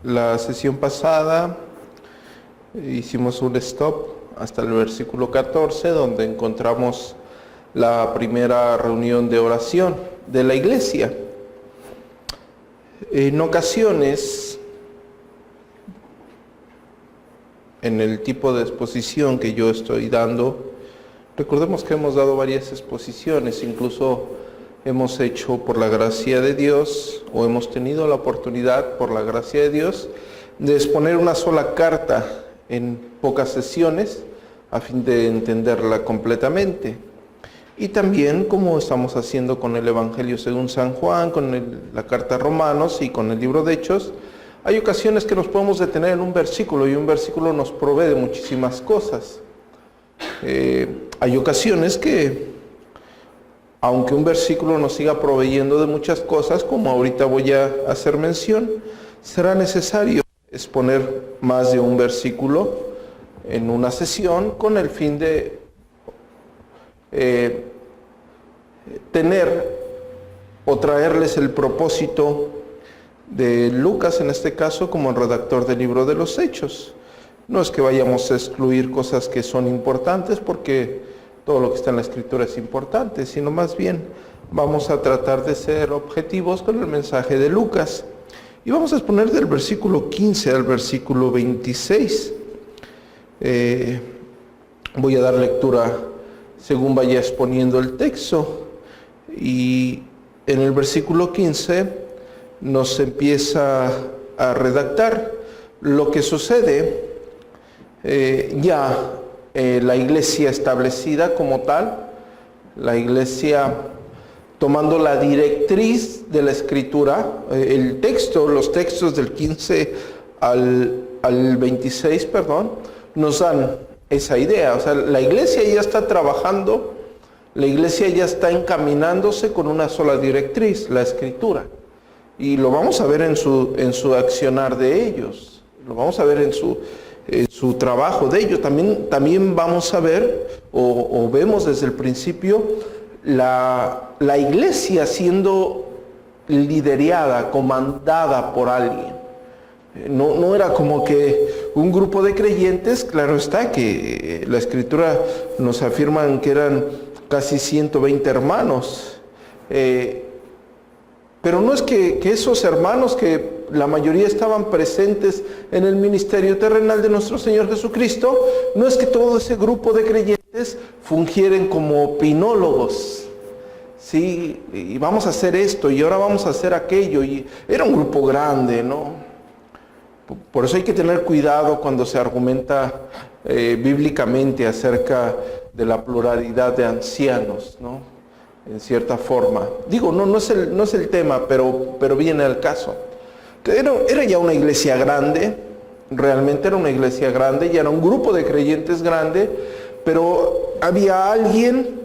La sesión pasada hicimos un stop hasta el versículo 14, donde encontramos la primera reunión de oración de la iglesia. En ocasiones, en el tipo de exposición que yo estoy dando, recordemos que hemos dado varias exposiciones, incluso hemos hecho por la gracia de Dios, o hemos tenido la oportunidad por la gracia de Dios, de exponer una sola carta en pocas sesiones, a fin de entenderla completamente. Y también, como estamos haciendo con el Evangelio según San Juan, con la carta a Romanos y con el libro de Hechos, hay ocasiones que nos podemos detener en un versículo, y un versículo nos provee de muchísimas cosas. Hay ocasiones que, aunque un versículo nos siga proveyendo de muchas cosas, como ahorita voy a hacer mención, será necesario exponer más de un versículo en una sesión con el fin de tener o traerles el propósito de Lucas, en este caso, como el redactor del libro de los Hechos. No es que vayamos a excluir cosas que son importantes, porque todo lo que está en la Escritura es importante, sino más bien vamos a tratar de ser objetivos con el mensaje de Lucas. Y vamos a exponer del versículo 15 al versículo 26. Voy a dar lectura según vaya exponiendo el texto. Y en el versículo 15 nos empieza a redactar lo que sucede la iglesia establecida como tal, la iglesia tomando la directriz de la Escritura, los textos del 15 al 26, nos dan esa idea. O sea, la iglesia ya está trabajando, la iglesia ya está encaminándose con una sola directriz, la Escritura. Y lo vamos a ver en su accionar de ellos, lo vamos a ver en su trabajo de ellos. También vamos a ver, o vemos desde el principio, la iglesia siendo liderada, comandada por alguien. No era como que un grupo de creyentes, claro está que la Escritura nos afirma que eran casi 120 hermanos, pero no es que esos hermanos, que la mayoría estaban presentes en el ministerio terrenal de nuestro Señor Jesucristo, no es que todo ese grupo de creyentes fungieren como opinólogos. Sí, y vamos a hacer esto, y ahora vamos a hacer aquello, y era un grupo grande, ¿no? Por eso hay que tener cuidado cuando se argumenta bíblicamente acerca de la pluralidad de ancianos, ¿no? En cierta forma. Digo, no es el tema, pero viene al caso. Era ya una iglesia grande, realmente era una iglesia grande, ya era un grupo de creyentes grande, pero había alguien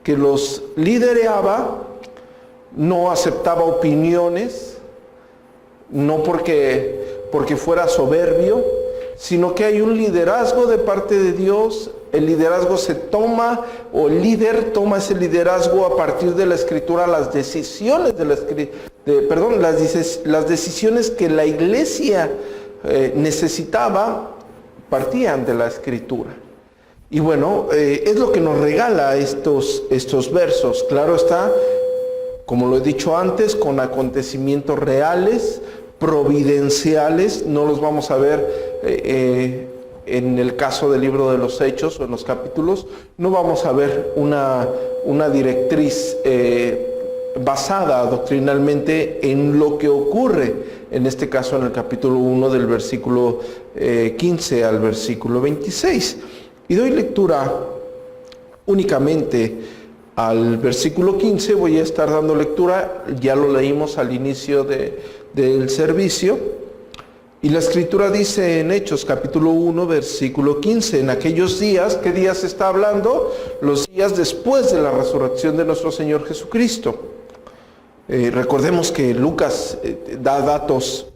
que los lideraba, no aceptaba opiniones, no porque fuera soberbio, sino que hay un liderazgo de parte de Dios. El liderazgo se toma, o el líder toma ese liderazgo a partir de la Escritura. Las decisiones las decisiones que la iglesia necesitaba partían de la Escritura. Y bueno, es lo que nos regala estos versos. Claro está, como lo he dicho antes, con acontecimientos reales, providenciales. No los vamos a ver en el caso del libro de los Hechos o en los capítulos. No vamos a ver una directriz basada doctrinalmente en lo que ocurre, en este caso en el capítulo 1 del versículo 15 al versículo 26. Y doy lectura únicamente al versículo 15. Voy a estar dando lectura, ya lo leímos al inicio del servicio, y la Escritura dice en Hechos capítulo 1 versículo 15: en aquellos días, ¿qué días está hablando? Los días después de la resurrección de nuestro Señor Jesucristo. Recordemos que Lucas da datos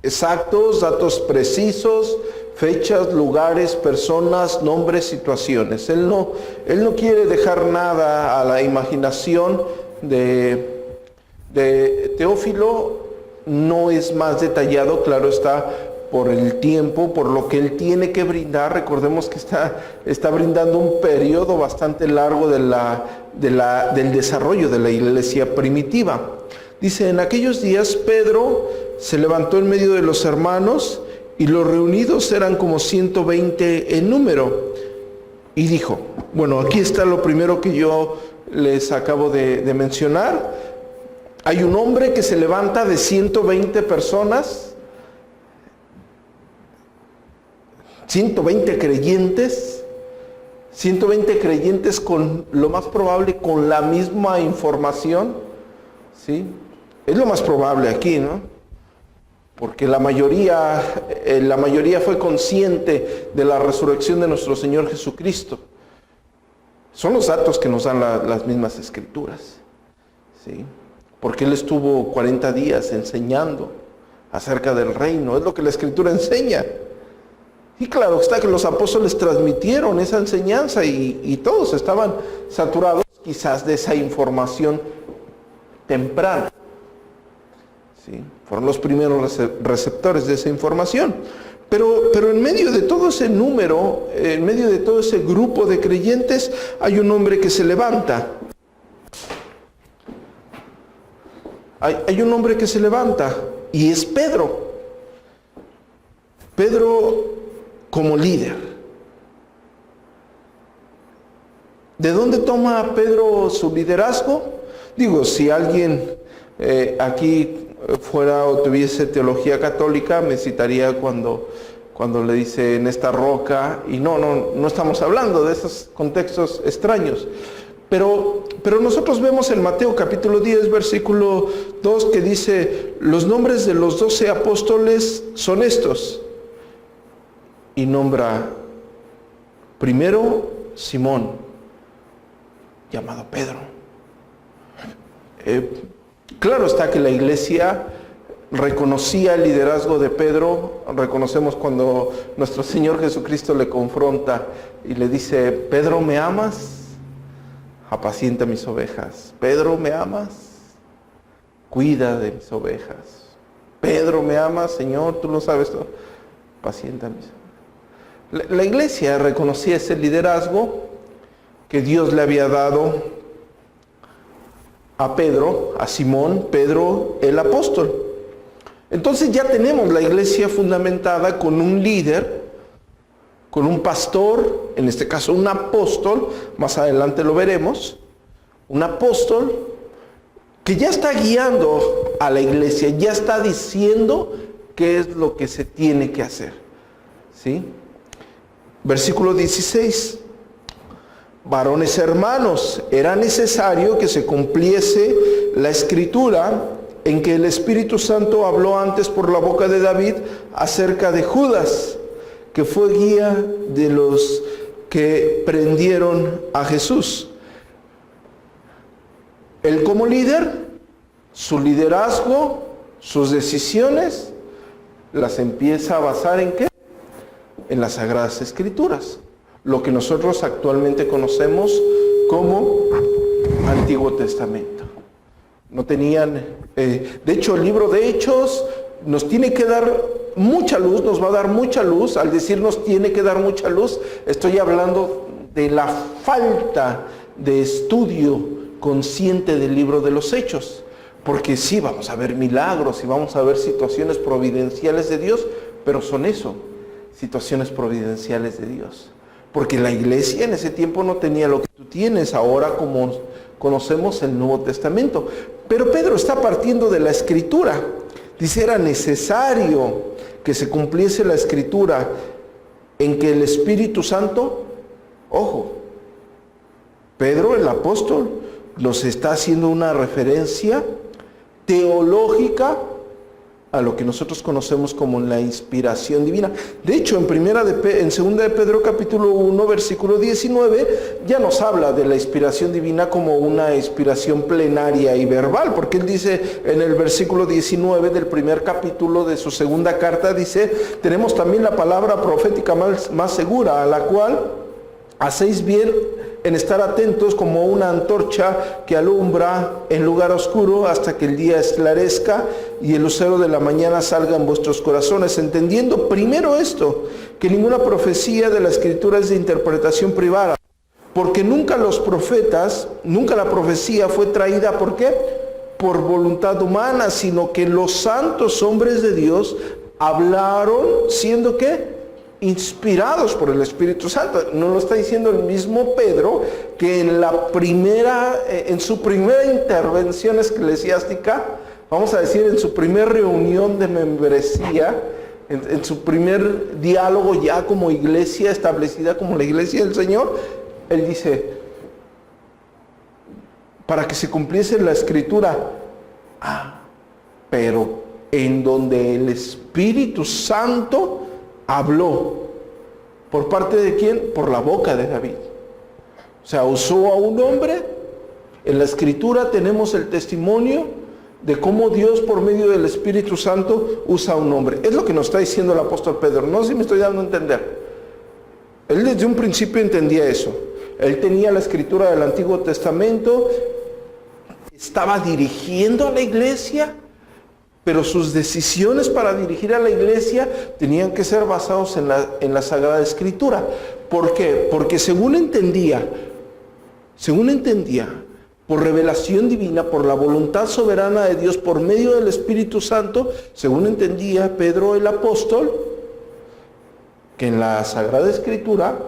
exactos, datos precisos, fechas, lugares, personas, nombres, situaciones. Él no quiere dejar nada a la imaginación de Teófilo no es más detallado, claro está, por el tiempo, por lo que él tiene que brindar. Recordemos que está brindando un periodo bastante largo del desarrollo de la iglesia primitiva. Dice, en aquellos días Pedro se levantó en medio de los hermanos, y los reunidos eran como 120 en número, y dijo, bueno, aquí está lo primero que yo les acabo de mencionar. Hay un hombre que se levanta de 120 personas, 120 creyentes con lo más probable con la misma información, ¿sí? Es lo más probable aquí, ¿no? Porque la mayoría fue consciente de la resurrección de nuestro Señor Jesucristo. Son los datos que nos dan las mismas escrituras, ¿sí? Porque Él estuvo 40 días enseñando acerca del reino, es lo que la escritura enseña. Y claro está que los apóstoles transmitieron esa enseñanza y todos estaban saturados quizás de esa información temprana. ¿Sí? Fueron los primeros receptores de esa información. Pero en medio de todo ese número, en medio de todo ese grupo de creyentes, hay un hombre que se levanta. Hay un hombre que se levanta y es Pedro. Pedro como líder. ¿De dónde toma Pedro su liderazgo? Digo, si alguien aquí fuera o tuviese teología católica, me citaría cuando le dice en esta roca, y no estamos hablando de esos contextos extraños. Pero nosotros vemos en Mateo capítulo 10, versículo 2, que dice, los nombres de los 12 apóstoles son estos. Y nombra primero Simón, llamado Pedro. Claro está que la iglesia reconocía el liderazgo de Pedro. Reconocemos cuando nuestro Señor Jesucristo le confronta y le dice, Pedro, ¿me amas? Apacienta mis ovejas. Pedro, ¿me amas? Cuida de mis ovejas. Pedro, ¿me amas? Señor, tú lo sabes todo. Apacienta mis ovejas. La iglesia reconocía ese liderazgo que Dios le había dado a Pedro, a Simón, Pedro el apóstol. Entonces ya tenemos la iglesia fundamentada con un líder, con un pastor, en este caso un apóstol, más adelante lo veremos, un apóstol que ya está guiando a la iglesia, ya está diciendo qué es lo que se tiene que hacer, ¿sí? Versículo 16. Varones hermanos, era necesario que se cumpliese la escritura en que el Espíritu Santo habló antes por la boca de David acerca de Judas, que fue guía de los que prendieron a Jesús. Él como líder, su liderazgo, sus decisiones, las empieza a basar ¿en qué? En las Sagradas Escrituras, lo que nosotros actualmente conocemos como Antiguo Testamento. No tenían, de hecho el libro de Hechos nos tiene que dar mucha luz, nos va a dar mucha luz. Al decir nos tiene que dar mucha luz, estoy hablando de la falta de estudio consciente del libro de los Hechos, porque sí vamos a ver milagros y vamos a ver situaciones providenciales de Dios, pero son eso, situaciones providenciales de Dios, porque la iglesia en ese tiempo no tenía lo que tú tienes ahora como conocemos el Nuevo Testamento. Pero Pedro está partiendo de la Escritura. Dice, era necesario que se cumpliese la Escritura en que el Espíritu Santo, ojo, Pedro el apóstol nos está haciendo una referencia teológica a lo que nosotros conocemos como la inspiración divina. De hecho, en 2 de Pedro capítulo 1, versículo 19, ya nos habla de la inspiración divina como una inspiración plenaria y verbal, porque él dice en el versículo 19 del primer capítulo de su segunda carta, dice, tenemos también la palabra profética más segura, a la cual hacéis bien en estar atentos como una antorcha que alumbra en lugar oscuro hasta que el día esclarezca y el lucero de la mañana salga en vuestros corazones, entendiendo primero esto, que ninguna profecía de la Escritura es de interpretación privada, porque nunca los profetas, nunca la profecía fue traída, ¿por qué? Por voluntad humana, sino que los santos hombres de Dios hablaron siendo ¿qué? Inspirados por el Espíritu Santo. Nos lo está diciendo el mismo Pedro, que en su primera intervención eclesiástica, vamos a decir, en su primera reunión de membresía, en su primer diálogo ya como iglesia, establecida como la iglesia del Señor, él dice, para que se cumpliese la Escritura, pero en donde el Espíritu Santo habló. ¿Por parte de quién? Por la boca de David. O sea, usó a un hombre. En la Escritura tenemos el testimonio de cómo Dios por medio del Espíritu Santo usa a un hombre. Es lo que nos está diciendo el apóstol Pedro. No sé si me estoy dando a entender. Él desde un principio entendía eso. Él tenía la Escritura del Antiguo Testamento, estaba dirigiendo a la iglesia, pero sus decisiones para dirigir a la iglesia tenían que ser basados en la Sagrada Escritura. ¿Por qué? Porque según entendía, por revelación divina, por la voluntad soberana de Dios, por medio del Espíritu Santo, según entendía Pedro el apóstol, que en la Sagrada Escritura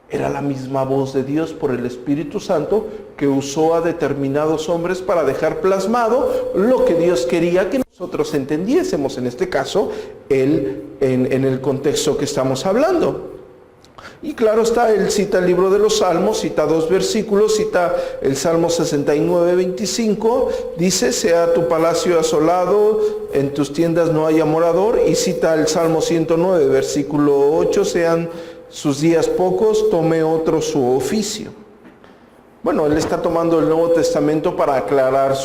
era la misma voz de Dios por el Espíritu Santo que usó a determinados hombres para dejar plasmado lo que Dios quería que nosotros entendiésemos, en este caso, en el contexto que estamos hablando. Y claro está, él cita el libro de los Salmos, cita 2 versículos, cita el Salmo 69, 25, dice, sea tu palacio asolado, en tus tiendas no haya morador, y cita el Salmo 109, versículo 8, sean sus días pocos, tome otro su oficio. Bueno, él está tomando el Nuevo Testamento para aclarar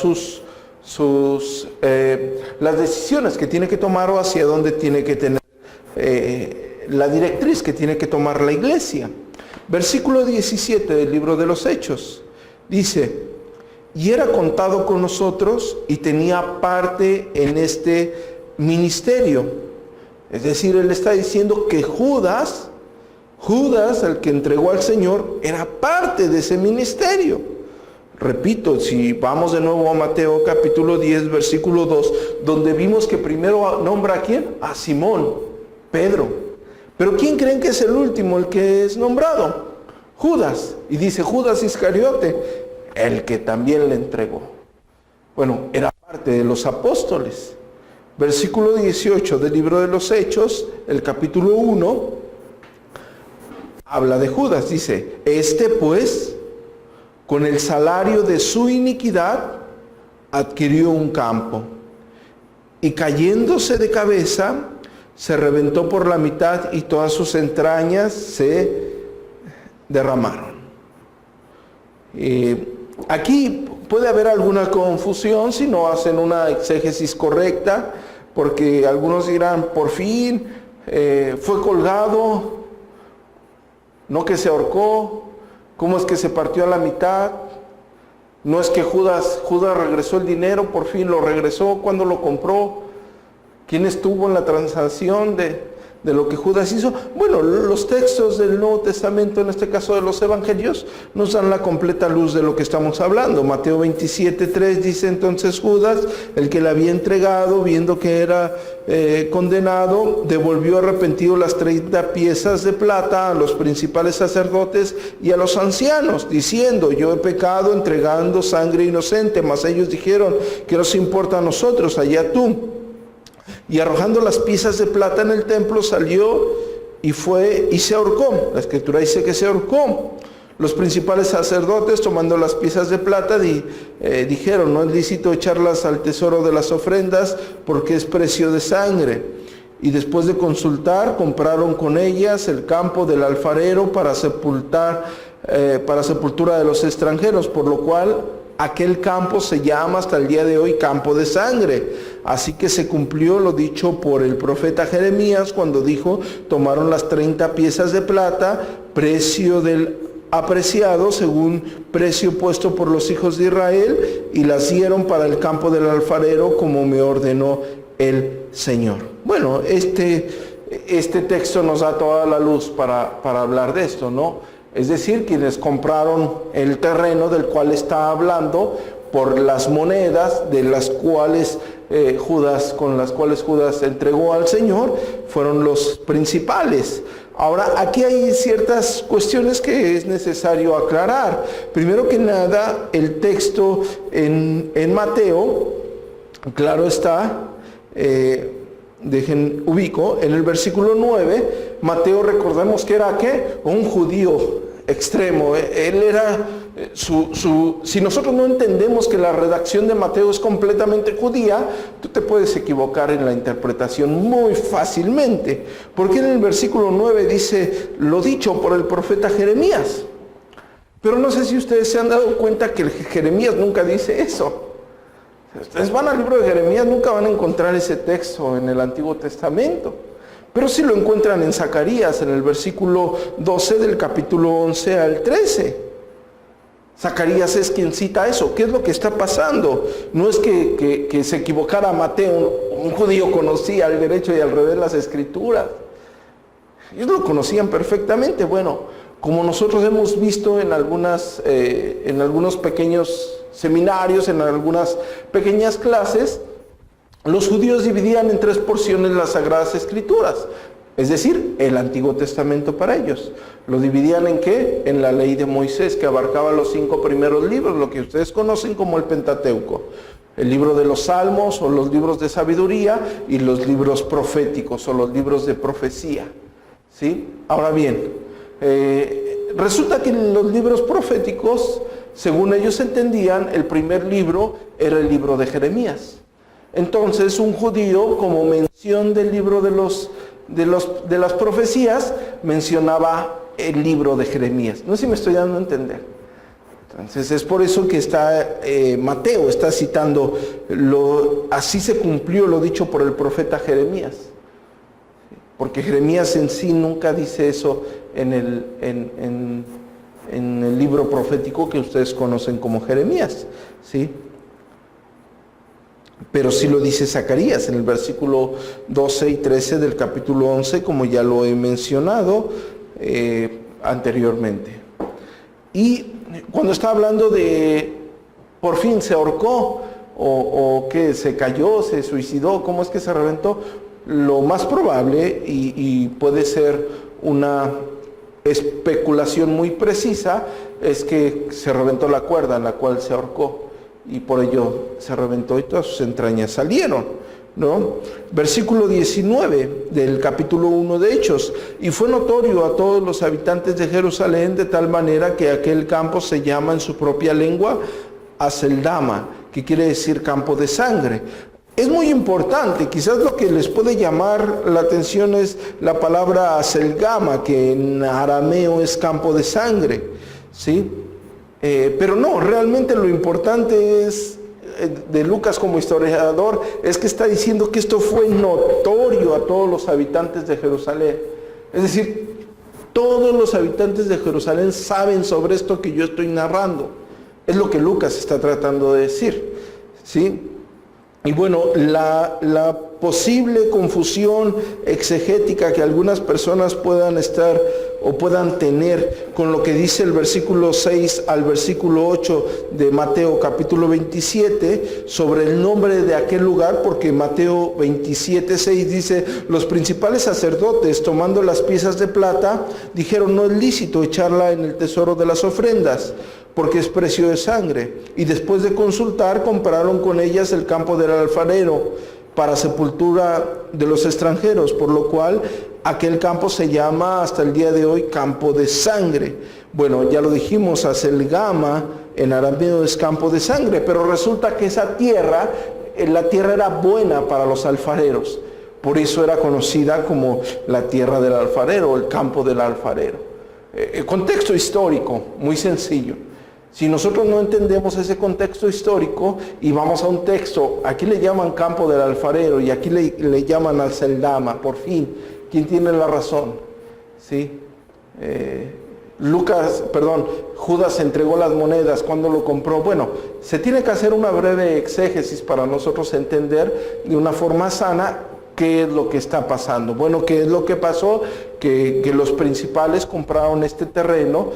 las decisiones que tiene que tomar o hacia dónde tiene que tener la directriz que tiene que tomar la iglesia. Versículo 17 del libro de los Hechos dice, y era contado con nosotros y tenía parte en este ministerio. Es decir, él está diciendo que Judas, el que entregó al Señor, era parte de ese ministerio. Repito, si vamos de nuevo a Mateo capítulo 10, versículo 2, donde vimos que primero nombra a ¿quién? A Simón, Pedro. Pero ¿quién creen que es el último, el que es nombrado? Judas. Y dice Judas Iscariote, el que también le entregó. Bueno, era parte de los apóstoles. Versículo 18 del libro de los Hechos, el capítulo 1, habla de Judas, dice, este pues, con el salario de su iniquidad, adquirió un campo, y cayéndose de cabeza, se reventó por la mitad, y todas sus entrañas se derramaron. Aquí puede haber alguna confusión si no hacen una exégesis correcta, porque algunos dirán, por fin, fue colgado, no que se ahorcó, ¿cómo es que se partió a la mitad? No es que Judas regresó el dinero, por fin lo regresó, ¿cuándo lo compró? ¿Quién estuvo en la transacción de lo que Judas hizo? Bueno, los textos del Nuevo Testamento, en este caso de los Evangelios, nos dan la completa luz de lo que estamos hablando. Mateo 27:3 dice, entonces Judas, el que le había entregado, viendo que era condenado, devolvió arrepentido las 30 piezas de plata a los principales sacerdotes y a los ancianos, diciendo, yo he pecado entregando sangre inocente. Mas ellos dijeron, ¿qué nos importa a nosotros? Allá tú. Y arrojando las piezas de plata en el templo, salió y fue y se ahorcó. La Escritura dice que se ahorcó. Los principales sacerdotes, tomando las piezas de plata, dijeron, no es lícito echarlas al tesoro de las ofrendas, porque es precio de sangre. Y después de consultar, compraron con ellas el campo del alfarero para sepultura de los extranjeros, por lo cual aquel campo se llama hasta el día de hoy campo de sangre. Así que se cumplió lo dicho por el profeta Jeremías cuando dijo, tomaron las 30 piezas de plata, precio del apreciado según precio puesto por los hijos de Israel, y las dieron para el campo del alfarero, como me ordenó el Señor. Bueno, este texto nos da toda la luz para hablar de esto, ¿no? Es decir, quienes compraron el terreno del cual está hablando por las monedas de las cuales con las cuales Judas entregó al Señor, fueron los principales. Ahora, aquí hay ciertas cuestiones que es necesario aclarar. Primero que nada, el texto en Mateo, claro está, ubico, en el versículo 9, Mateo, recordemos que era, ¿qué? Un judío extremo. Él era, si nosotros no entendemos que la redacción de Mateo es completamente judía, tú te puedes equivocar en la interpretación muy fácilmente. Porque en el versículo 9 dice, lo dicho por el profeta Jeremías. Pero no sé si ustedes se han dado cuenta que Jeremías nunca dice eso. Ustedes van al libro de Jeremías, nunca van a encontrar ese texto en el Antiguo Testamento. Pero sí lo encuentran en Zacarías, en el versículo 12 del capítulo 11 al 13. Zacarías es quien cita eso. ¿Qué es lo que está pasando? No es que se equivocara Mateo. Un judío conocía al derecho y al revés las Escrituras. Ellos lo conocían perfectamente. Bueno, como nosotros hemos visto en algunos pequeños seminarios, en algunas pequeñas clases, los judíos dividían en 3 porciones las Sagradas Escrituras, es decir, el Antiguo Testamento para ellos. ¿Lo dividían en qué? En la ley de Moisés, que abarcaba los 5 primeros libros, lo que ustedes conocen como el Pentateuco. El libro de los Salmos o los libros de sabiduría y los libros proféticos o los libros de profecía. ¿Sí? Ahora bien, resulta que en los libros proféticos, según ellos entendían, el primer libro era el libro de Jeremías. Entonces, un judío, como mención del libro de las profecías, mencionaba el libro de Jeremías. No sé si me estoy dando a entender. Entonces, es por eso que Mateo está citando, así se cumplió lo dicho por el profeta Jeremías. Porque Jeremías en sí nunca dice eso en el libro profético que ustedes conocen como Jeremías, ¿sí? Pero sí lo dice Zacarías en el versículo 12 y 13 del capítulo 11, como ya lo he mencionado anteriormente. Y cuando está hablando de por fin se ahorcó o que se cayó, se suicidó, ¿cómo es que se reventó? Lo más probable, y puede ser una especulación muy precisa, es que se reventó la cuerda en la cual se ahorcó. Y por ello se reventó y todas sus entrañas salieron, ¿no? Versículo 19 del capítulo 1 de Hechos. Y fue notorio a todos los habitantes de Jerusalén, de tal manera que aquel campo se llama en su propia lengua Aceldama, que quiere decir campo de sangre. Es muy importante, quizás lo que les puede llamar la atención es la palabra Acelgama, que en arameo es campo de sangre, ¿sí? Pero no, realmente lo importante es, de Lucas como historiador, es que está diciendo que esto fue notorio a todos los habitantes de Jerusalén. Es decir, todos los habitantes de Jerusalén saben sobre esto que yo estoy narrando. Es lo que Lucas está tratando de decir, ¿sí? Y bueno, la posible confusión exegética que algunas personas puedan estar o puedan tener con lo que dice el versículo 6 al versículo 8 de Mateo capítulo 27 sobre el nombre de aquel lugar, porque Mateo 27, 6 dice, los principales sacerdotes, tomando las piezas de plata, dijeron, no es lícito echarla en el tesoro de las ofrendas, porque es precio de sangre. Y después de consultar, compraron con ellas el campo del alfarero para sepultura de los extranjeros, por lo cual aquel campo se llama hasta el día de hoy campo de sangre. Bueno, ya lo dijimos, Acelgama en arameo es campo de sangre, pero resulta que esa tierra, la tierra era buena para los alfareros, por eso era conocida como la tierra del alfarero, el campo del alfarero. Contexto histórico, muy sencillo. Si nosotros no entendemos ese contexto histórico y vamos a un texto, aquí le llaman campo del alfarero y aquí le llaman Aceldama, por fin, ¿quién tiene la razón? ¿Sí? Judas entregó las monedas, ¿cuándo lo compró? Bueno, se tiene que hacer una breve exégesis para nosotros entender de una forma sana qué es lo que está pasando. Bueno, ¿qué es lo que pasó? Que los principales compraron este terreno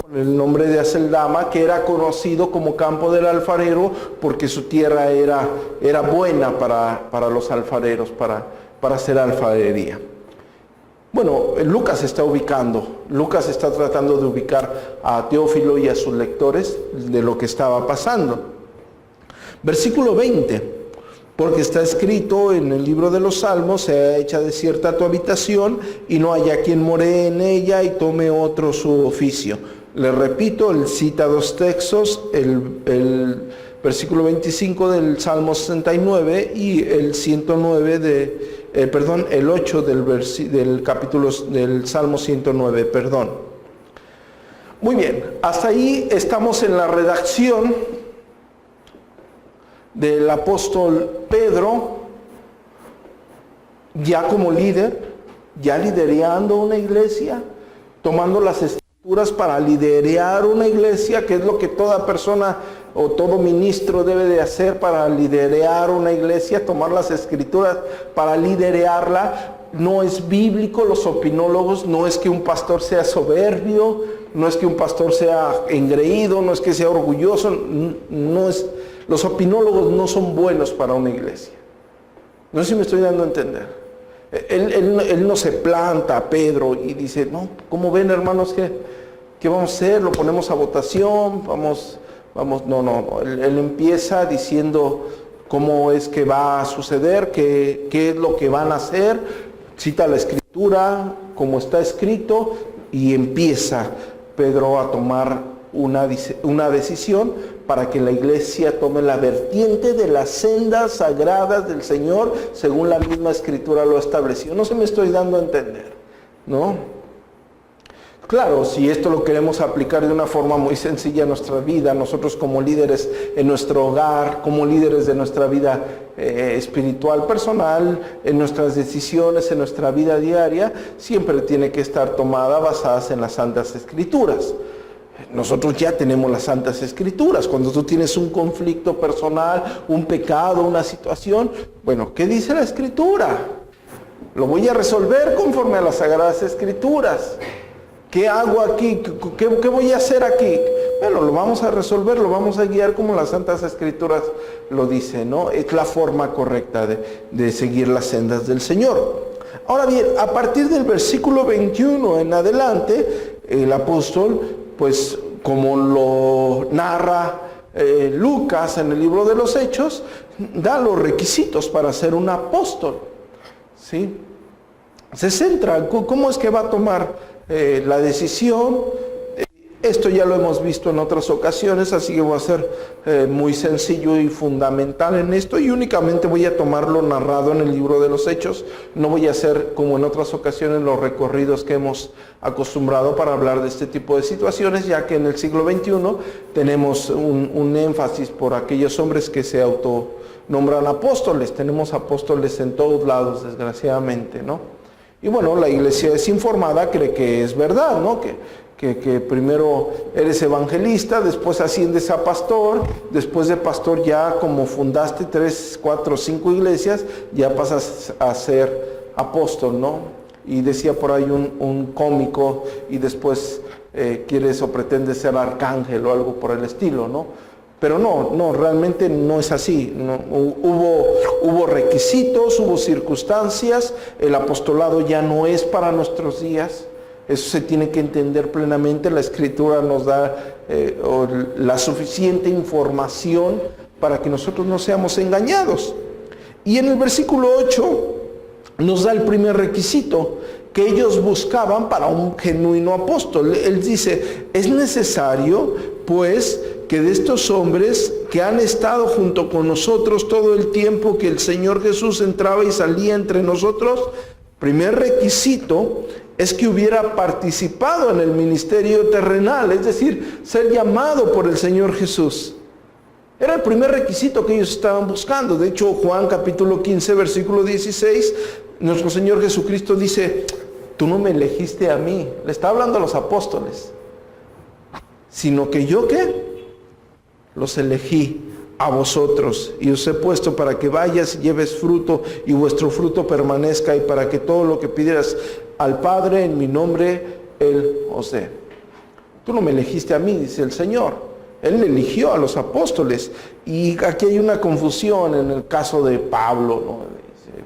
con el nombre de Aceldama, que era conocido como campo del alfarero, porque su tierra era buena para los alfareros, para hacer alfarería. Bueno, Lucas está tratando de ubicar a Teófilo y a sus lectores de lo que estaba pasando. Versículo 20. Porque está escrito en el libro de los Salmos: sea hecha desierta tu habitación, y no haya quien more en ella, y tome otro su oficio. Le repito, él cita dos textos, el versículo 25 del Salmo 69 y el 109 el 8 del capítulo del Salmo 109, perdón. Muy bien, hasta ahí estamos en la redacción del apóstol Pedro, ya como líder, ya liderando una iglesia, tomando las escrituras para liderear una iglesia, que es lo que toda persona o todo ministro debe de hacer para liderear una iglesia, tomar las escrituras para liderearla. No es bíblico, los opinólogos, no es que un pastor sea soberbio, no es que un pastor sea engreído, no es que sea orgulloso, los opinólogos no son buenos para una iglesia. No sé si me estoy dando a entender. Él no se planta a Pedro y dice, no, ¿cómo ven, hermanos? ¿Qué vamos a hacer? ¿Lo ponemos a votación? Vamos. No. Él empieza diciendo cómo es que va a suceder, qué es lo que van a hacer. Cita la escritura, como está escrito, y empieza Pedro a tomar una decisión para que la iglesia tome la vertiente de las sendas sagradas del Señor, según la misma escritura lo estableció. No se me estoy dando a entender, ¿no? Claro, si esto lo queremos aplicar de una forma muy sencilla a nuestra vida, nosotros como líderes en nuestro hogar, como líderes de nuestra vida espiritual, personal, en nuestras decisiones, en nuestra vida diaria, siempre tiene que estar tomada basadas en las Santas Escrituras. Nosotros ya tenemos las Santas Escrituras. Cuando tú tienes un conflicto personal, un pecado, una situación, bueno, ¿qué dice la Escritura? Lo voy a resolver conforme a las Sagradas Escrituras. ¿Qué hago aquí? ¿Qué voy a hacer aquí? Bueno, lo vamos a resolver, lo vamos a guiar como las Santas Escrituras lo dicen, ¿no? Es la forma correcta de seguir las sendas del Señor. Ahora bien, a partir del versículo 21 en adelante, el apóstol, pues como lo narra Lucas en el libro de los Hechos, da los requisitos para ser un apóstol, ¿sí? Se centra, ¿cómo es que va a tomar la decisión? Esto ya lo hemos visto en otras ocasiones, así que voy a ser muy sencillo y fundamental en esto, y únicamente voy a tomar lo narrado en el libro de los Hechos. No voy a hacer, como en otras ocasiones, los recorridos que hemos acostumbrado para hablar de este tipo de situaciones, ya que en el siglo XXI tenemos un énfasis por aquellos hombres que se autonombran apóstoles. Tenemos apóstoles en todos lados, desgraciadamente, ¿no? Y bueno, la iglesia desinformada cree que es verdad, ¿no? Que primero eres evangelista, después asciendes a pastor, después de pastor ya como fundaste 3, 4, 5 iglesias, ya pasas a ser apóstol, ¿no? Y decía por ahí un cómico, y después quieres o pretendes ser arcángel o algo por el estilo, ¿no? Pero no, realmente no es así. No, hubo requisitos, hubo circunstancias. El apostolado ya no es para nuestros días. Eso se tiene que entender plenamente. La Escritura nos da la suficiente información para que nosotros no seamos engañados. Y en el versículo 8 nos da el primer requisito que ellos buscaban para un genuino apóstol. Él dice, es necesario, pues, que de estos hombres que han estado junto con nosotros todo el tiempo que el Señor Jesús entraba y salía entre nosotros, primer requisito es que hubiera participado en el ministerio terrenal, es decir, ser llamado por el Señor Jesús. Era el primer requisito que ellos estaban buscando. De hecho, Juan capítulo 15, versículo 16, nuestro Señor Jesucristo dice, tú no me elegiste a mí, le está hablando a los apóstoles, sino que yo, ¿qué? Los elegí a vosotros y os he puesto para que vayas y lleves fruto y vuestro fruto permanezca, y para que todo lo que pidieras al Padre en mi nombre, Él os dé. Tú no me elegiste a mí, dice el Señor. Él eligió a los apóstoles. Y aquí hay una confusión en el caso de Pablo, ¿no? Dice,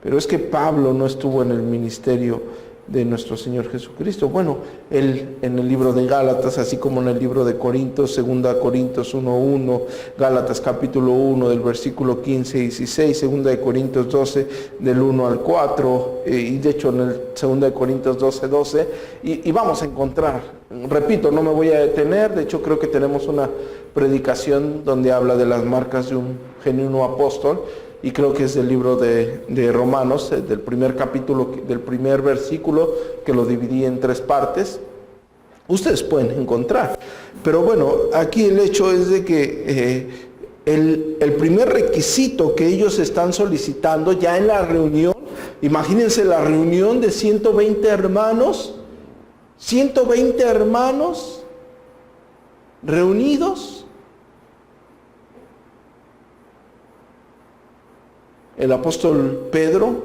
pero es que Pablo no estuvo en el ministerio de nuestro Señor Jesucristo. Bueno, él en el libro de Gálatas, así como en el libro de Corintios, 2 Corintios 1:1, Gálatas capítulo 1 del versículo 15 y 16, 2 Corintios 12 del 1 al 4, y de hecho en el 2 Corintios 12:12, y vamos a encontrar, repito, no me voy a detener, de hecho creo que tenemos una predicación donde habla de las marcas de un genuino apóstol, y creo que es del libro de Romanos, del primer capítulo, del primer versículo, que lo dividí en 3 partes. Ustedes pueden encontrar. Pero bueno, aquí el hecho es de que el primer requisito que ellos están solicitando ya en la reunión, imagínense la reunión de 120 hermanos, 120 hermanos reunidos. El apóstol Pedro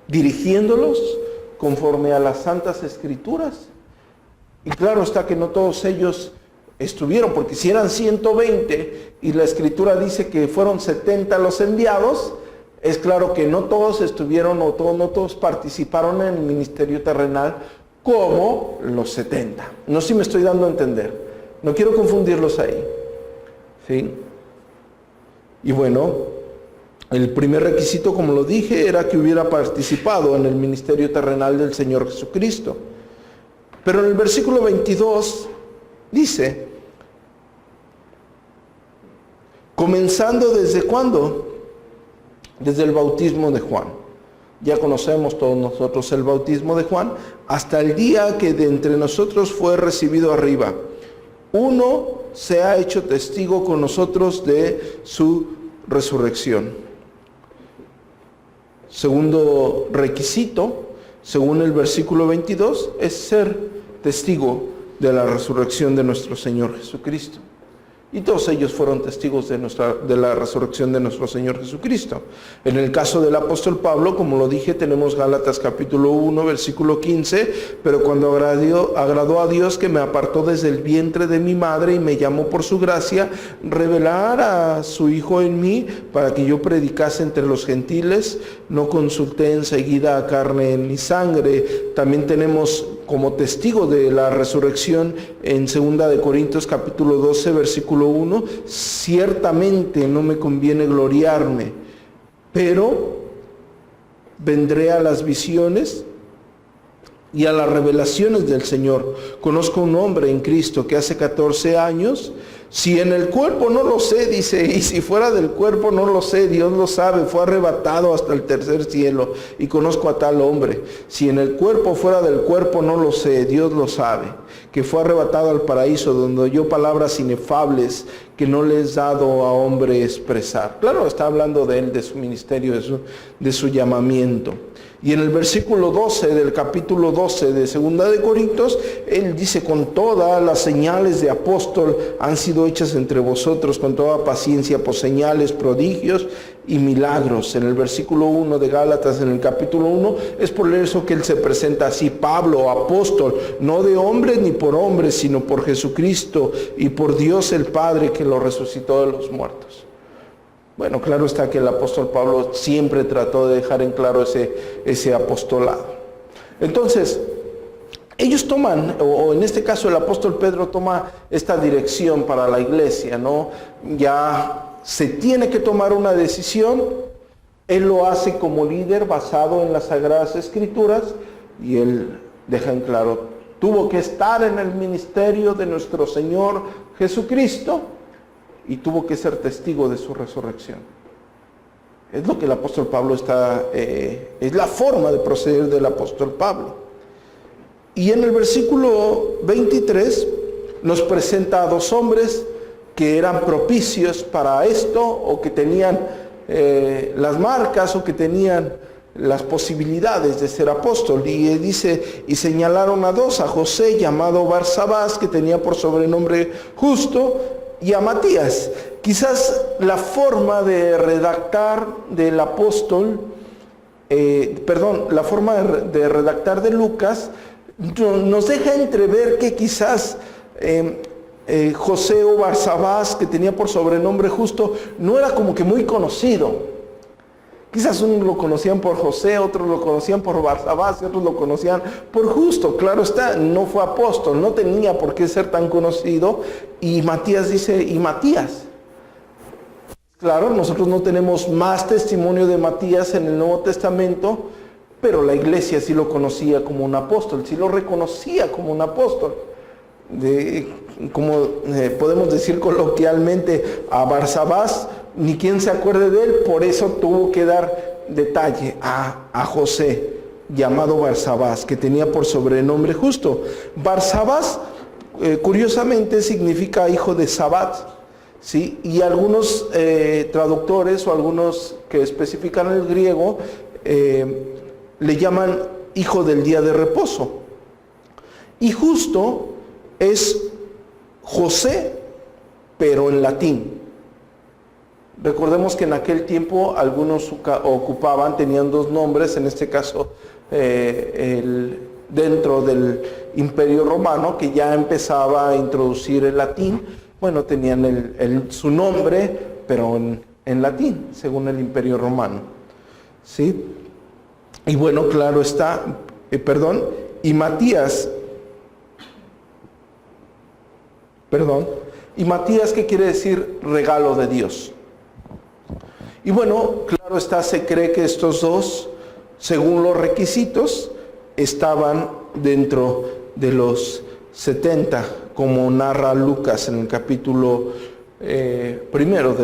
dirigiéndolos conforme a las Santas Escrituras. Y claro está que no todos ellos estuvieron, porque si eran 120 y la Escritura dice que fueron 70 los enviados, es claro que no todos estuvieron no todos participaron en el ministerio terrenal como los 70. No sé si me estoy dando a entender. No quiero confundirlos ahí. ¿Sí? Y bueno, el primer requisito, como lo dije, era que hubiera participado en el ministerio terrenal del Señor Jesucristo. Pero en el versículo 22 dice, comenzando desde ¿cuándo? Desde el bautismo de Juan. Ya conocemos todos nosotros el bautismo de Juan, hasta el día que de entre nosotros fue recibido arriba. Uno se ha hecho testigo con nosotros de su resurrección. Segundo requisito, según el versículo 22, es ser testigo de la resurrección de nuestro Señor Jesucristo. Y todos ellos fueron testigos de la resurrección de nuestro Señor Jesucristo. En el caso del apóstol Pablo, como lo dije, tenemos Gálatas capítulo 1, versículo 15, pero cuando agradó a Dios que me apartó desde el vientre de mi madre y me llamó por su gracia, revelar a su Hijo en mí para que yo predicase entre los gentiles, no consulté enseguida a carne ni sangre. También tenemos como testigo de la resurrección en 2 Corintios capítulo 12, versículo 1, ciertamente no me conviene gloriarme, pero vendré a las visiones y a las revelaciones del Señor. Conozco un hombre en Cristo que hace 14 años, si en el cuerpo no lo sé, dice, y si fuera del cuerpo no lo sé, Dios lo sabe, fue arrebatado hasta el tercer cielo, y conozco a tal hombre. Si en el cuerpo fuera del cuerpo no lo sé, Dios lo sabe, que fue arrebatado al paraíso, donde oyó palabras inefables que no le es dado a hombre expresar. Claro, está hablando de él, de su ministerio, de su llamamiento. Y en el versículo 12 del capítulo 12 de 2 Corintios, él dice, con todas las señales de apóstol han sido hechas entre vosotros, con toda paciencia, por señales, prodigios y milagros. En el versículo 1 de Gálatas, en el capítulo 1, es por eso que él se presenta así, Pablo, apóstol, no de hombres ni por hombres, sino por Jesucristo y por Dios el Padre que lo resucitó de los muertos. Bueno, claro está que el apóstol Pablo siempre trató de dejar en claro ese apostolado. Entonces, ellos toman, o en este caso el apóstol Pedro toma esta dirección para la iglesia, ¿no? Ya se tiene que tomar una decisión, él lo hace como líder basado en las Sagradas Escrituras, y él deja en claro, tuvo que estar en el ministerio de nuestro Señor Jesucristo, y tuvo que ser testigo de su resurrección. Es lo que el apóstol Pablo es la forma de proceder del apóstol Pablo. Y en el versículo 23 nos presenta a 2 hombres que eran propicios para esto, o que tenían las marcas, o que tenían las posibilidades de ser apóstol. Y dice, y señalaron a dos, a José, llamado Barsabás, que tenía por sobrenombre Justo, y a Matías. Quizás la forma de redactar del apóstol, la forma de redactar de Lucas, nos deja entrever que quizás José o Barsabás, que tenía por sobrenombre Justo, no era como que muy conocido. Quizás unos lo conocían por José, otros lo conocían por Barsabás y otros lo conocían por Justo. Claro está, no fue apóstol, no tenía por qué ser tan conocido. Y Matías dice, ¿y Matías? Claro, nosotros no tenemos más testimonio de Matías en el Nuevo Testamento, pero la iglesia sí lo conocía como un apóstol, sí lo reconocía como un apóstol. Como podemos decir coloquialmente, a Barsabás, ni quien se acuerde de él, por eso tuvo que dar detalle a José, llamado Barsabás, que tenía por sobrenombre Justo. Barsabás, curiosamente, significa hijo de Sabat, ¿sí? Y algunos traductores o algunos que especifican el griego le llaman hijo del día de reposo. Y Justo es José, pero en latín. Recordemos que en aquel tiempo algunos tenían dos nombres, en este caso dentro del Imperio Romano, que ya empezaba a introducir el latín. Bueno, tenían su nombre, pero en latín, según el Imperio Romano. ¿Sí? Y bueno, claro está, y Matías, ¿y Matías qué quiere decir? Regalo de Dios. Y bueno, claro está, se cree que estos dos, según los requisitos, estaban dentro de los 70, como narra Lucas en el capítulo primero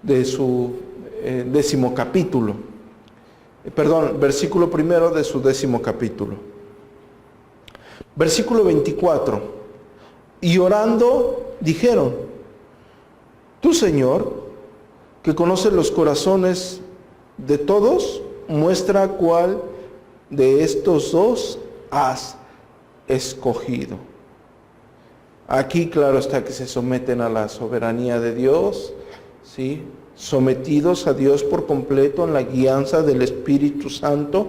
de su 10º capítulo. Versículo primero de su 10º capítulo. Versículo 24. Y orando dijeron, tú, Señor, que conoces los corazones de todos, muestra cuál de estos dos has escogido. Aquí claro está que se someten a la soberanía de Dios, ¿sí? Sometidos a Dios por completo en la guianza del Espíritu Santo.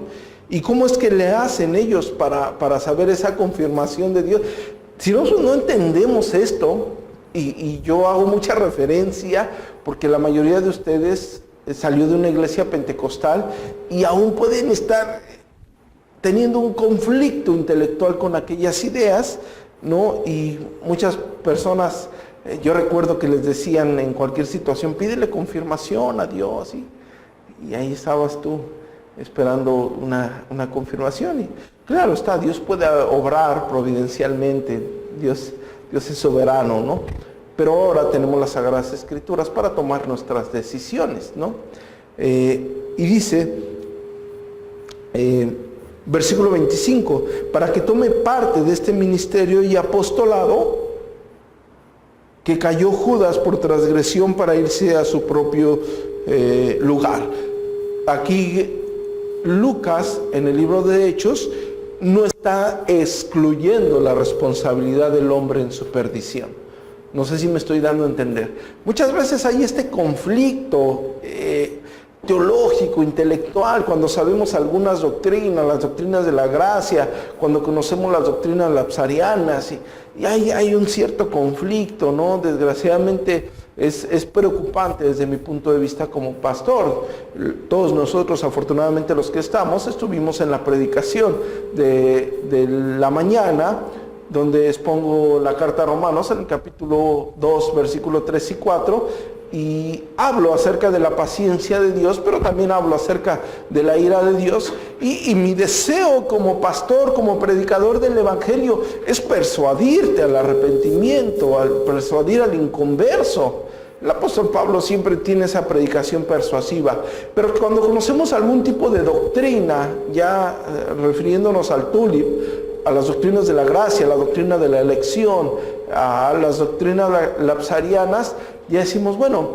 ¿Y cómo es que le hacen ellos para saber esa confirmación de Dios? Si nosotros no entendemos esto, y yo hago mucha referencia, porque la mayoría de ustedes salió de una iglesia pentecostal y aún pueden estar teniendo un conflicto intelectual con aquellas ideas, ¿no? Y muchas personas, yo recuerdo que les decían en cualquier situación, pídele confirmación a Dios, y ahí estabas tú esperando una confirmación. Y claro está, Dios puede obrar providencialmente, Dios es soberano, ¿no? Pero ahora tenemos las Sagradas Escrituras para tomar nuestras decisiones, ¿no? Y dice, versículo 25, para que tome parte de este ministerio y apostolado, que cayó Judas por transgresión para irse a su propio lugar. Aquí Lucas, en el libro de Hechos, no está excluyendo la responsabilidad del hombre en su perdición. No sé si me estoy dando a entender. Muchas veces hay este conflicto teológico, intelectual, cuando sabemos algunas doctrinas, las doctrinas de la gracia, cuando conocemos las doctrinas lapsarianas, y hay un cierto conflicto, ¿no? Desgraciadamente es preocupante desde mi punto de vista como pastor. Todos nosotros, afortunadamente los que estuvimos en la predicación de la mañana, donde expongo la carta a Romanos en el capítulo 2, versículo 3 y 4, y hablo acerca de la paciencia de Dios, pero también hablo acerca de la ira de Dios, y mi deseo como pastor, como predicador del Evangelio, es persuadirte al arrepentimiento, al persuadir al inconverso. El apóstol Pablo siempre tiene esa predicación persuasiva, pero cuando conocemos algún tipo de doctrina, ya refiriéndonos al tulip, a las doctrinas de la gracia, a la doctrina de la elección, a las doctrinas lapsarianas, ya decimos, bueno,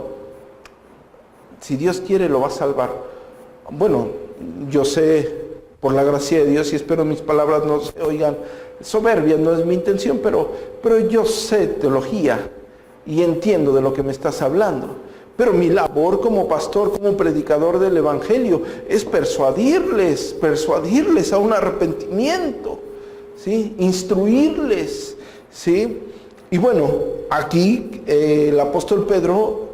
si Dios quiere lo va a salvar. Bueno, yo sé, por la gracia de Dios, y espero mis palabras no se oigan soberbias, no es mi intención, pero yo sé teología y entiendo de lo que me estás hablando. Pero mi labor como pastor, como predicador del Evangelio, es persuadirles a un arrepentimiento, ¿sí? Instruirles, ¿sí? Y bueno, aquí el apóstol Pedro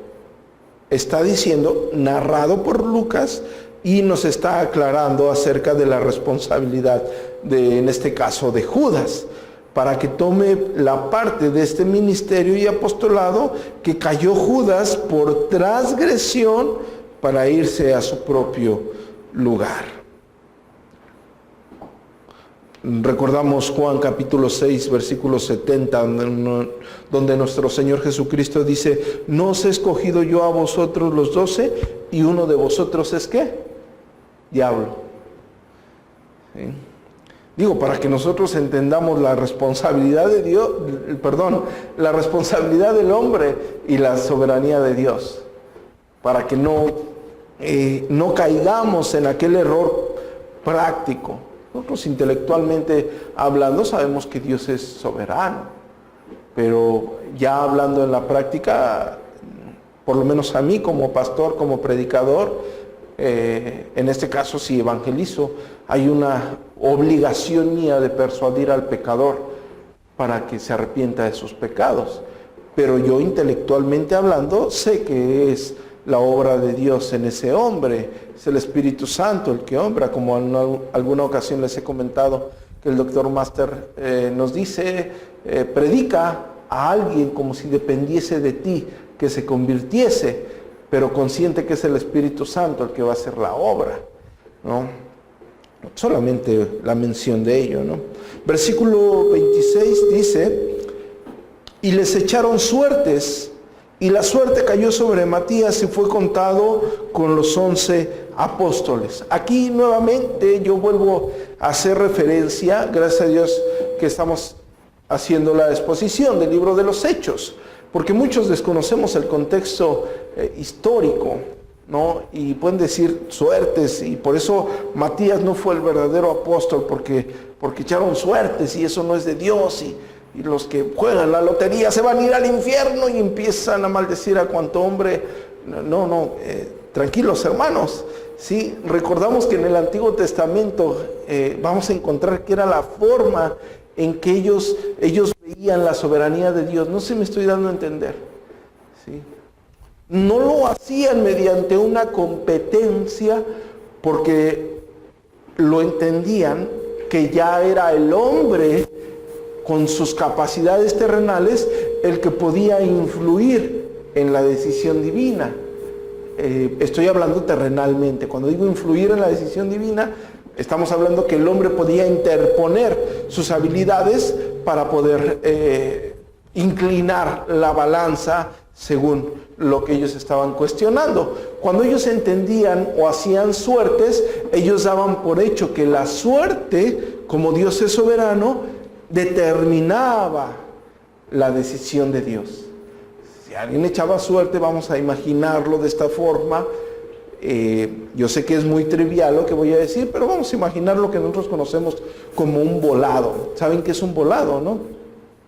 está diciendo, narrado por Lucas, y nos está aclarando acerca de la responsabilidad en este caso, de Judas, para que tome la parte de este ministerio y apostolado que cayó Judas por transgresión para irse a su propio lugar. Recordamos Juan capítulo 6, versículo 70, donde nuestro Señor Jesucristo dice, no os he escogido yo a vosotros los 12, y uno de vosotros es ¿qué? Diablo. ¿Sí? Digo, para que nosotros entendamos la responsabilidad de Dios, la responsabilidad del hombre y la soberanía de Dios, para que no caigamos en aquel error práctico. Nosotros intelectualmente hablando sabemos que Dios es soberano, pero ya hablando en la práctica, por lo menos a mí como pastor, como predicador, en este caso si evangelizo, hay una obligación mía de persuadir al pecador para que se arrepienta de sus pecados. Pero yo intelectualmente hablando sé que es la obra de Dios en ese hombre, es el Espíritu Santo el que obra, como en alguna ocasión les he comentado que el doctor Master nos dice, predica a alguien como si dependiese de ti que se convirtiese, pero consciente que es el Espíritu Santo el que va a hacer la obra, ¿no? Solamente la mención de ello, ¿no? Versículo 26 dice, y les echaron suertes, y la suerte cayó sobre Matías y fue contado con los 11 apóstoles. Aquí nuevamente yo vuelvo a hacer referencia, gracias a Dios que estamos haciendo la exposición del libro de los Hechos, porque muchos desconocemos el contexto histórico, ¿no? Y pueden decir suertes, y por eso Matías no fue el verdadero apóstol, porque echaron suertes y eso no es de Dios, y los que juegan la lotería se van a ir al infierno y empiezan a maldecir a cuanto hombre. Tranquilos hermanos, ¿sí? Recordamos que en el Antiguo Testamento vamos a encontrar que era la forma en que ellos veían la soberanía de Dios. No sé si me estoy dando a entender, ¿sí? No lo hacían mediante una competencia, porque lo entendían que ya era el hombre con sus capacidades terrenales el que podía influir en la decisión divina. Estoy hablando terrenalmente. Cuando digo influir en la decisión divina, estamos hablando que el hombre podía interponer sus habilidades para poder inclinar la balanza según lo que ellos estaban cuestionando. Cuando ellos entendían o hacían suertes, ellos daban por hecho que la suerte, como Dios es soberano, determinaba la decisión de Dios. Si alguien echaba suerte, vamos a imaginarlo de esta forma. Yo sé que es muy trivial lo que voy a decir, pero vamos a imaginar lo que nosotros conocemos como un volado. ¿Saben qué es un volado, no?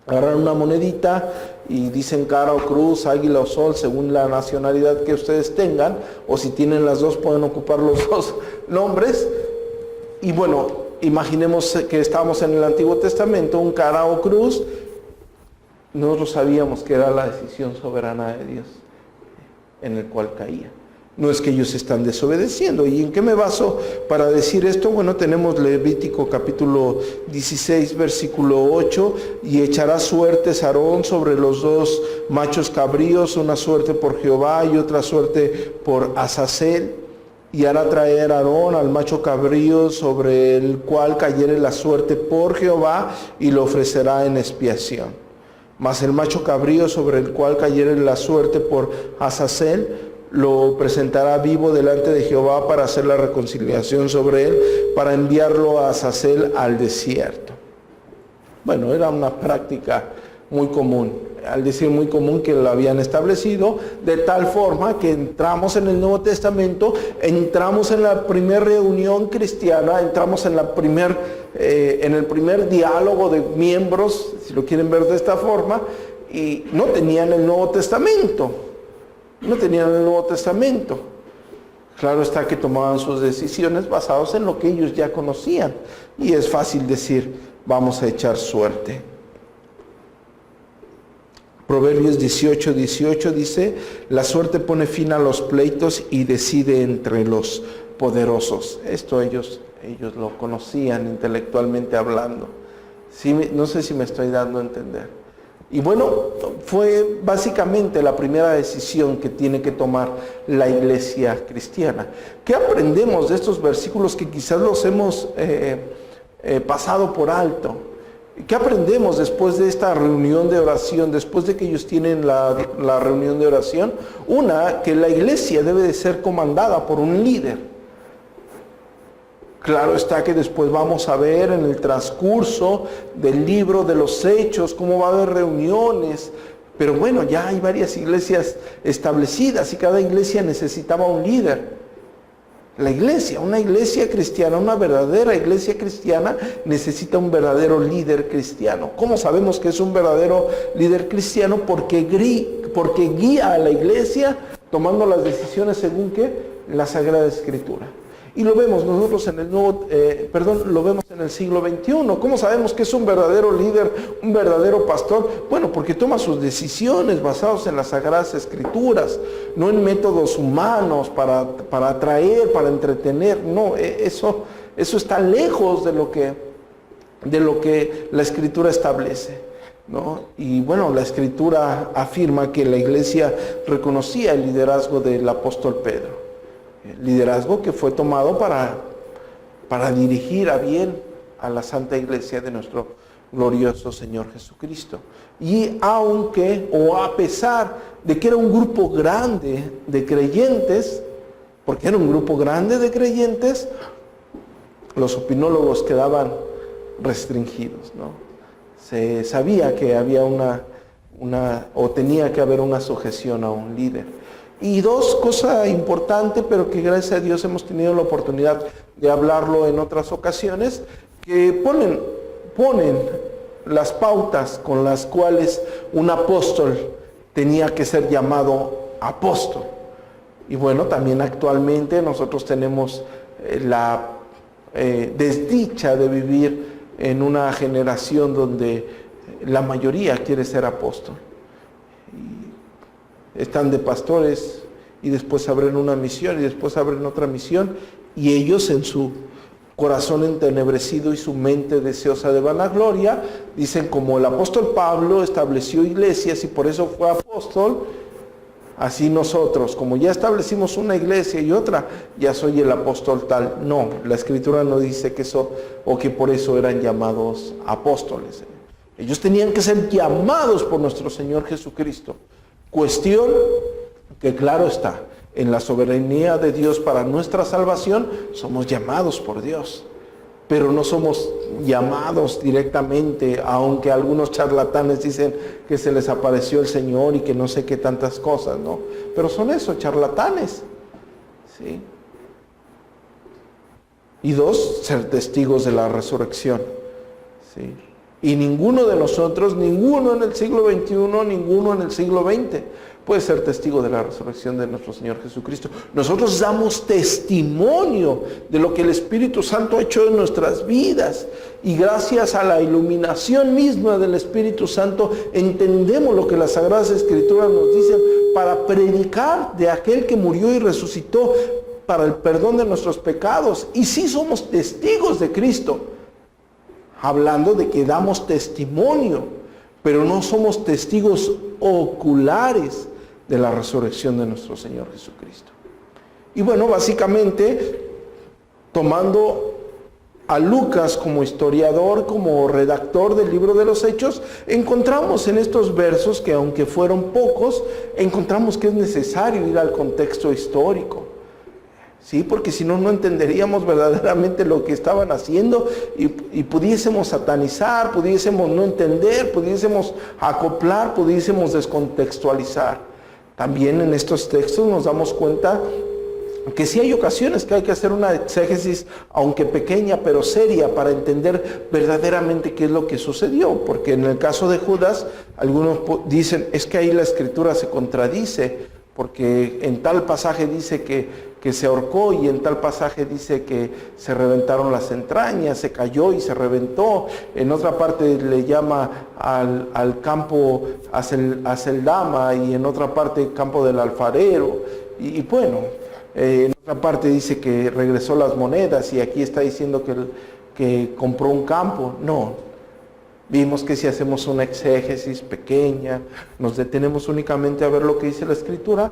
Agarran una monedita y dicen cara o cruz, águila o sol, según la nacionalidad que ustedes tengan, o si tienen las dos pueden ocupar los dos nombres. Y bueno, imaginemos que estamos en el Antiguo Testamento, un cara o cruz. Nosotros sabíamos que era la decisión soberana de Dios en el cual caía. No es que ellos están desobedeciendo. ¿Y en qué me baso para decir esto? Bueno, tenemos Levítico capítulo 16, versículo 8, y echará suertes Aarón sobre los dos machos cabríos, una suerte por Jehová y otra suerte por Azazel, y hará traer Aarón al macho cabrío sobre el cual cayere la suerte por Jehová, y lo ofrecerá en expiación. Mas el macho cabrío sobre el cual cayere la suerte por Azazel, lo presentará vivo delante de Jehová para hacer la reconciliación sobre él, para enviarlo a Azazel al desierto. Bueno, era una práctica muy común al decir muy común que lo habían establecido, de tal forma que entramos en el Nuevo Testamento, entramos en la primera reunión cristiana, entramos en el primer diálogo de miembros, si lo quieren ver de esta forma, y no tenían el Nuevo Testamento. No tenían el Nuevo Testamento. Claro está que tomaban sus decisiones basadas en lo que ellos ya conocían. Y es fácil decir, vamos a echar suerte. Proverbios 18:18 dice, la suerte pone fin a los pleitos y decide entre los poderosos. Esto ellos lo conocían intelectualmente hablando. Sí, no sé si me estoy dando a entender. Y bueno, fue básicamente la primera decisión que tiene que tomar la iglesia cristiana. ¿Qué aprendemos de estos versículos que quizás los hemos pasado por alto? ¿Qué aprendemos después de esta reunión de oración, después de que ellos tienen la reunión de oración? Una, que la iglesia debe de ser comandada por un líder. Claro está que después vamos a ver en el transcurso del libro de los Hechos cómo va a haber reuniones, pero bueno, ya hay varias iglesias establecidas y cada iglesia necesitaba un líder. La iglesia, una iglesia cristiana, una verdadera iglesia cristiana necesita un verdadero líder cristiano. ¿Cómo sabemos que es un verdadero líder cristiano? Porque guía a la iglesia tomando las decisiones según ¿qué? La Sagrada Escritura. Y lo vemos nosotros lo vemos en el siglo XXI. ¿Cómo sabemos que es un verdadero líder, un verdadero pastor? Bueno, porque toma sus decisiones basadas en las Sagradas Escrituras, no en métodos humanos para atraer, para entretener. No, eso está lejos de lo que la Escritura establece, ¿no? Y bueno, la Escritura afirma que la iglesia reconocía el liderazgo del apóstol Pedro. Liderazgo que fue tomado para dirigir a bien a la Santa Iglesia de nuestro glorioso Señor Jesucristo. Y a pesar de que era un grupo grande de creyentes, porque era un grupo grande de creyentes, los opinólogos quedaban restringidos, ¿no? Se sabía que había tenía que haber una sujeción a un líder. Y dos, cosa importante, pero que gracias a Dios hemos tenido la oportunidad de hablarlo en otras ocasiones, que ponen las pautas con las cuales un apóstol tenía que ser llamado apóstol. Y bueno, también actualmente nosotros tenemos la desdicha de vivir en una generación donde la mayoría quiere ser apóstol. Están de pastores y después abren una misión y después abren otra misión y ellos en su corazón entenebrecido y su mente deseosa de vanagloria dicen, como el apóstol Pablo estableció iglesias y por eso fue apóstol, así nosotros, como ya establecimos una iglesia y otra, ya soy el apóstol tal. No, la Escritura no dice que eso o que por eso eran llamados apóstoles. Ellos tenían que ser llamados por nuestro Señor Jesucristo. Cuestión que claro está, en la soberanía de Dios para nuestra salvación, somos llamados por Dios. Pero no somos llamados directamente, aunque algunos charlatanes dicen que se les apareció el Señor y que no sé qué tantas cosas, ¿no? Pero son eso, charlatanes, ¿sí? Y dos, ser testigos de la resurrección, ¿sí? Y ninguno de nosotros, ninguno en el siglo XXI, ninguno en el siglo XX, puede ser testigo de la resurrección de nuestro Señor Jesucristo. Nosotros damos testimonio de lo que el Espíritu Santo ha hecho en nuestras vidas. Y gracias a la iluminación misma del Espíritu Santo, entendemos lo que las Sagradas Escrituras nos dicen para predicar de aquel que murió y resucitó para el perdón de nuestros pecados. Y sí somos testigos de Cristo, hablando de que damos testimonio, pero no somos testigos oculares de la resurrección de nuestro Señor Jesucristo. Y bueno, básicamente, tomando a Lucas como historiador, como redactor del libro de los Hechos, encontramos en estos versos, que aunque fueron pocos, encontramos que es necesario ir al contexto histórico. ¿sí? Porque si no, no entenderíamos verdaderamente lo que estaban haciendo y pudiésemos satanizar, pudiésemos no entender, pudiésemos acoplar, pudiésemos descontextualizar. También en estos textos nos damos cuenta que sí hay ocasiones que hay que hacer una exégesis, aunque pequeña, pero seria, para entender verdaderamente qué es lo que sucedió. Porque en el caso de Judas, algunos dicen, es que ahí la Escritura se contradice, porque en tal pasaje dice que se ahorcó y en tal pasaje dice que se reventaron las entrañas, se cayó y se reventó. En otra parte le llama al campo Aceldama y en otra parte campo del alfarero. Y bueno, en otra parte dice que regresó las monedas y aquí está diciendo que compró un campo. No, vimos que si hacemos una exégesis pequeña, nos detenemos únicamente a ver lo que dice la Escritura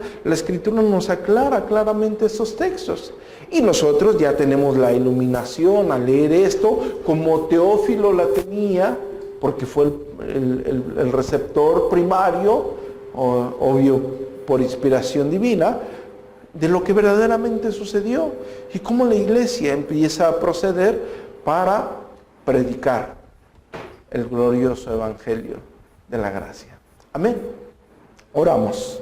nos aclara claramente esos textos. Y nosotros ya tenemos la iluminación al leer esto, como Teófilo la tenía, porque fue el receptor primario, obvio por inspiración divina, de lo que verdaderamente sucedió y cómo la iglesia empieza a proceder para predicar el glorioso evangelio de la gracia. Amén. Oramos.